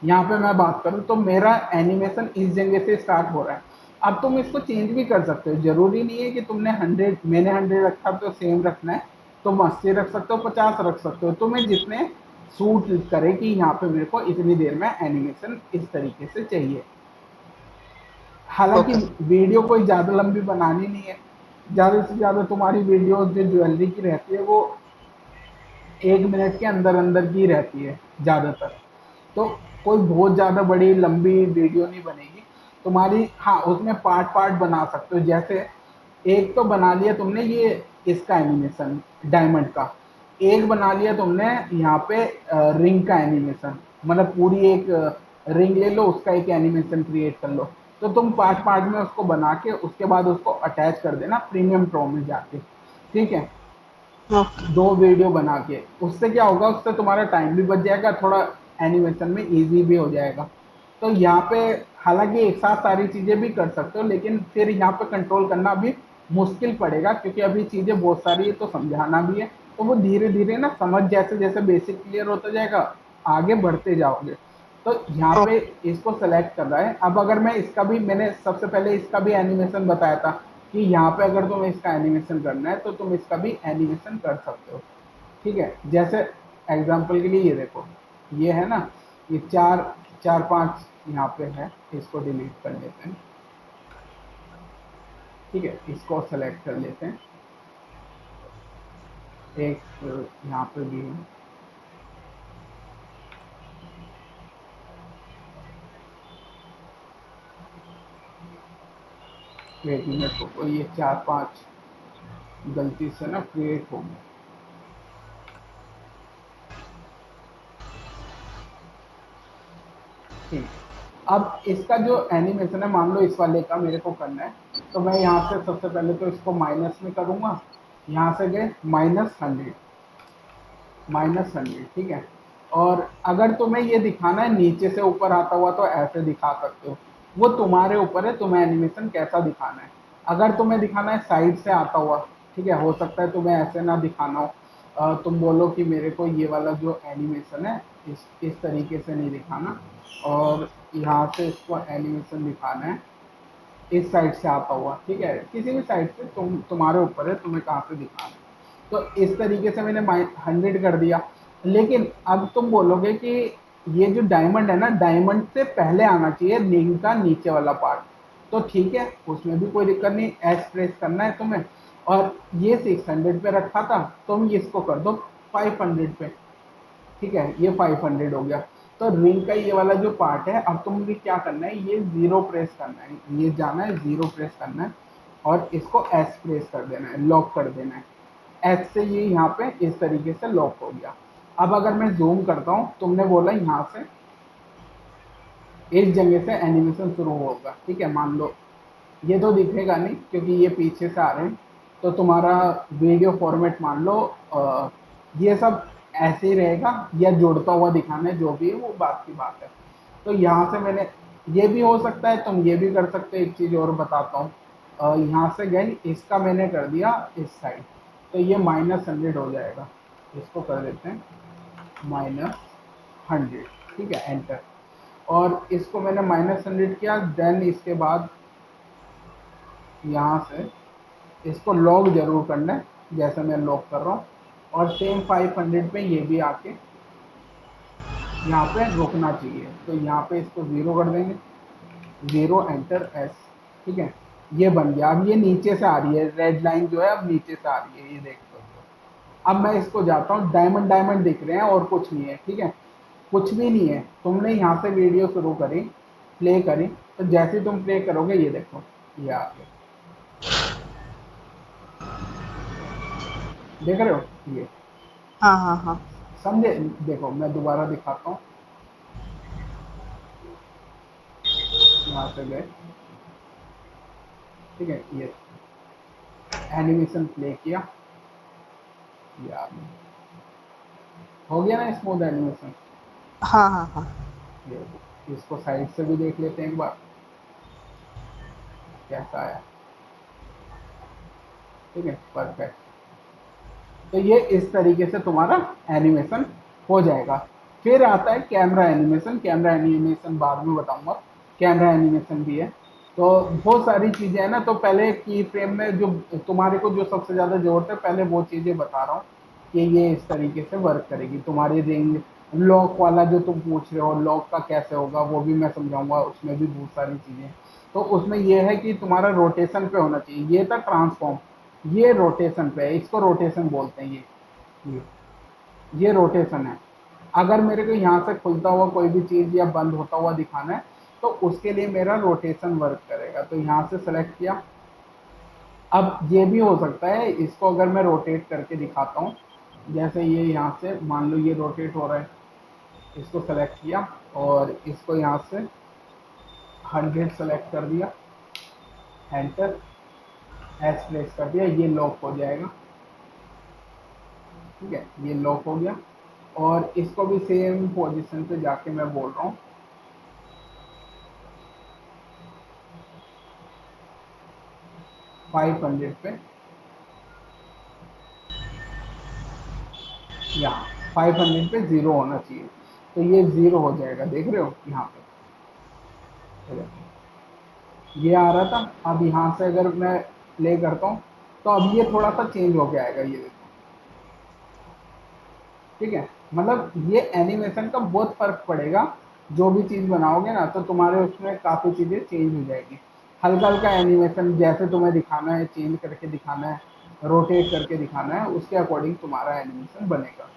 यहाँ पे मैं बात करूँ तो मेरा एनिमेशन इस जगह से स्टार्ट हो रहा है। अब तुम इसको चेंज भी कर सकते हो, जरूरी नहीं है कि तुमने 100, मैंने 100 रखा तो सेम रखना है। तुम 80 रख सकते हो, 50 रख सकते हो, तुम्हें जितने सूट करे कि यहाँ पे मेरे को इतनी देर में एनिमेशन इस तरीके से चाहिए। हालांकि ओके। वीडियो कोई ज़्यादा लंबी बनानी नहीं है। ज़्यादा से ज़्यादा तुम्हारी वीडियो जो ज्वेलरी की रहती है वो 1 मिनट के अंदर अंदर की रहती है ज़्यादातर। तो कोई बहुत ज़्यादा बड़ी लंबी वीडियो नहीं बनेगी तुम्हारी। हाँ, उसमें पार्ट पार्ट बना सकते हो, जैसे एक तो बना लिया तुमने ये इसका एनिमेशन डायमंड का, एक बना लिया तुमने यहाँ पे रिंग का एनिमेशन, मतलब पूरी एक रिंग ले लो, उसका एक एनिमेशन क्रिएट कर लो। तो तुम पार्ट पार्ट में उसको बना के उसके बाद उसको अटैच कर देना प्रीमियम प्रो में जाके, ठीक है। ओके। 2 वीडियो बना के, उससे क्या होगा, उससे तुम्हारा टाइम भी बच जाएगा, थोड़ा एनिमेशन में ईज़ी भी हो जाएगा। तो यहाँ पे हालाँकि एक साथ सारी चीज़ें भी कर सकते हो, लेकिन फिर यहाँ पे कंट्रोल करना अभी मुश्किल पड़ेगा, क्योंकि अभी चीज़ें बहुत सारी है तो समझाना भी है। तो वो धीरे-धीरे ना समझ, जैसे-जैसे बेसिक क्लियर होता जाएगा, आगे बढ़ते जाओगे। तो यहाँ पे इसको सेलेक्ट करना है। अब अगर मैं इसका भी, मैंने सबसे पहले इसका भी एनिमेशन बताया था कि यहाँ पे अगर तुम्हें इसका एनिमेशन करना है तो तुम इसका भी एनिमेशन कर सकते हो, ठीक है। जैसे एग्जांपल के लिए ये देखो, ये है ना, ये 4 4 5 यहाँ पे है, इसको डिलीट कर लेते हैं, ठीक है। इसको सेलेक्ट कर लेते हैं, एक यहाँ पे भी है, एक मिनट को, ये 4 5 गलती से ना क्रिएट हो गया, ठीक है। अब इसका जो एनिमेशन है, मान लो इस वाले का मेरे को करना है, तो मैं यहाँ से सबसे पहले तो इसको माइनस में करूँगा, यहाँ से गए -100, -100, ठीक है। और अगर तुम्हें ये दिखाना है नीचे से ऊपर आता हुआ तो ऐसे दिखा सकते हो, वो तुम्हारे ऊपर है, तुम्हें एनिमेशन कैसा दिखाना है। अगर तुम्हें दिखाना है साइड से आता हुआ, ठीक है, हो सकता है तुम्हें ऐसे ना दिखाना हो, तुम बोलो कि मेरे को ये वाला जो एनिमेशन है इस तरीके से नहीं दिखाना, और यहाँ से इसको एनिमेशन दिखाना है इस साइड से आता हुआ, ठीक है, किसी भी साइड से, तुम्हारे ऊपर है तुम्हें कहाँ से दिखाना है। तो इस तरीके से मैंने 100 कर दिया। लेकिन अब तुम बोलोगे कि ये जो डायमंड है ना, डायमंड से पहले आना चाहिए रिंग का नीचे वाला पार्ट, तो ठीक है, उसमें भी कोई दिक्कत नहीं, एस प्रेस करना है तुम्हें। और ये 600 पे रखा था, तुम इसको कर दो 500 पे, ठीक है, ये 500 हो गया। तो रिंग का ये वाला जो पार्ट है, अब तुम भी क्या करना है, ये 0 प्रेस करना है, ये जाना है 0 प्रेस करना है, और इसको एस प्रेस कर देना है, लॉक कर देना है। एस से ये यहाँ पे इस तरीके से लॉक हो गया। अब अगर मैं जूम करता हूँ, तुमने बोला यहाँ से इस जगह से एनिमेशन शुरू होगा, ठीक है, मान लो ये तो दिखेगा नहीं क्योंकि ये पीछे से आ रहे हैं, तो तुम्हारा वीडियो फॉर्मेट मान लो ये सब ऐसे ही रहेगा, या जुड़ता हुआ दिखाना है, जो भी है वो बात की बात है। तो यहाँ से मैंने, ये भी हो सकता है, तुम ये भी कर सकते हो। एक चीज़ और बताता हूँ, यहाँ से गई, इसका मैंने कर दिया इस साइड, तो ये -100 हो जाएगा, इसको कर देते हैं -100, ठीक है, एंटर। और इसको मैंने -100 किया, देन इसके बाद यहाँ से इसको लॉक जरूर करना है, जैसे मैं लॉक कर रहा हूँ। और सेम 500 पे ये भी आके यहाँ पे रुकना चाहिए, तो यहाँ पे इसको 0 कर देंगे, 0, एंटर एस, ठीक है। ये बन गया। अब ये नीचे से आ रही है, रेड लाइन जो है अब नीचे से आ रही है, ये देख सकते हो। अब मैं इसको जाता हूँ, डायमंड डायमंड दिख रहे हैं और कुछ नहीं है, ठीक है, कुछ भी नहीं है। तुमने यहाँ से वीडियो शुरू करी, प्ले करी, तो जैसे ही तुम प्ले करोगे ये देखो, ये आ गया, देख रहे हो, ये हाँ हाँ हाँ। समझे। देखो मैं दोबारा दिखाता हूँ, यहाँ से गए, ठीक है, ये एनिमेशन प्ले किया, ये आ गया, हो गया ना स्मूथ एनिमेशन। हाँ हाँ हाँ। ये इसको साइड से भी देख लेते हैं एक बार कैसा आया, ठीक है, परफेक्ट। तो ये इस तरीके से तुम्हारा एनिमेशन हो जाएगा। फिर आता है कैमरा एनिमेशन। कैमरा एनिमेशन बाद में बताऊंगा, कैमरा एनिमेशन भी है। तो बहुत सारी चीज़ें हैं ना, तो पहले की फ्रेम में जो तुम्हारे को जो सबसे ज़्यादा ज़रूरत है, पहले वो चीज़ें बता रहा हूँ कि ये इस तरीके से वर्क करेगी। तुम्हारी रिंग लॉक वाला जो तुम पूछ रहे हो, लॉक का कैसे होगा वो भी मैं समझाऊंगा, उसमें भी बहुत सारी चीज़ें। तो उसमें ये है कि तुम्हारा रोटेशन पे होना चाहिए, ये था ट्रांसफॉर्म, ये रोटेशन पे है, इसको रोटेशन बोलते हैं। ये ये रोटेशन है। अगर मेरे को यहाँ से खुलता हुआ कोई भी चीज़ या बंद होता हुआ दिखाना है, तो उसके लिए मेरा रोटेशन वर्क करेगा। तो यहाँ से सेलेक्ट किया। अब ये भी हो सकता है, इसको अगर मैं रोटेट करके दिखाता हूँ, जैसे ये यहाँ से मान लो ये रोटेट हो रहा है, इसको सेलेक्ट किया और इसको यहाँ से 100 सेलेक्ट कर दिया, एंटर, एस प्रेस कर दिया, ये लॉक हो जाएगा। ठीक है, ये लॉक हो गया। और इसको भी सेम पोजीशन पे जाके मैं बोल रहा हूँ 500 पे, यहाँ 500 पे 0 होना चाहिए, तो ये 0 हो जाएगा, देख रहे हो यहाँ पे ये आ रहा था। अब यहाँ से अगर मैं प्ले करता हूँ तो अब ये थोड़ा सा चेंज हो गया आएगा, ये देखो। ठीक है, मतलब ये एनिमेशन का बहुत फर्क पड़ेगा, जो भी चीज़ बनाओगे ना तो तुम्हारे उसमें काफ़ी चीज़ें चेंज हो जाएगी। हल्का हल्का एनिमेशन जैसे तुम्हें दिखाना है, चेंज करके दिखाना है, रोटेट करके दिखाना है, उसके अकॉर्डिंग तुम्हारा एनिमेशन बनेगा।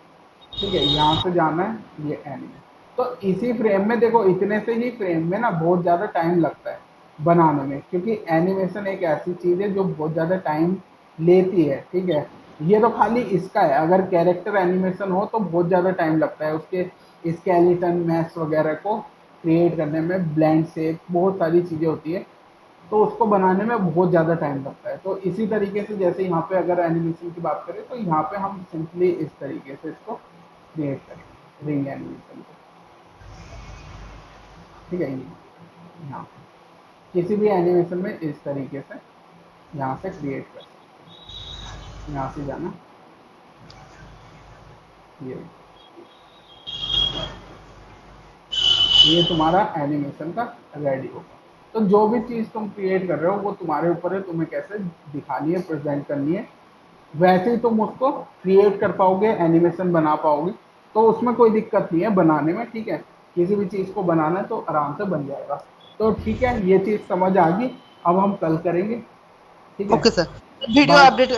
ठीक है, यहाँ से जाना है, ये एनिमेशन। तो इसी फ्रेम में देखो, इतने से ही फ्रेम में ना बहुत ज़्यादा टाइम लगता है बनाने में, क्योंकि एनिमेशन एक ऐसी चीज़ है जो बहुत ज़्यादा टाइम लेती है। ठीक है, ये तो खाली इसका है, अगर कैरेक्टर एनिमेशन हो तो बहुत ज़्यादा टाइम लगता है उसके स्केलेटन मैश वगैरह को क्रिएट करने में, ब्लेंड से बहुत सारी चीज़ें होती है, तो उसको बनाने में बहुत ज़्यादा टाइम लगता है। तो इसी तरीके से जैसे यहाँ पे अगर एनिमेशन की बात करें तो यहाँ पे हम सिंपली इस तरीके से इसको क्रिएट करेंगे, रिंग एनिमेशन को। ठीक है, ये यहाँ किसी भी एनिमेशन में इस तरीके से यहाँ से क्रिएट कर सकते हैं। यहाँ से जाना, ये तुम्हारा एनिमेशन का रेडी होगा। तो जो भी चीज़ तुम क्रिएट कर रहे हो वो तुम्हारे ऊपर है, तुम्हें कैसे दिखानी है, प्रेजेंट करनी है, वैसे ही तुम उसको क्रिएट कर पाओगे, एनिमेशन बना पाओगे। तो उसमें कोई दिक्कत नहीं है बनाने में। ठीक है, किसी भी चीज़ को बनाना है तो आराम से बन जाएगा। तो ठीक है, ये चीज़ समझ आ गई, अब हम कल करेंगे। ठीक है, ओके सर, वीडियो बाकी अपडेट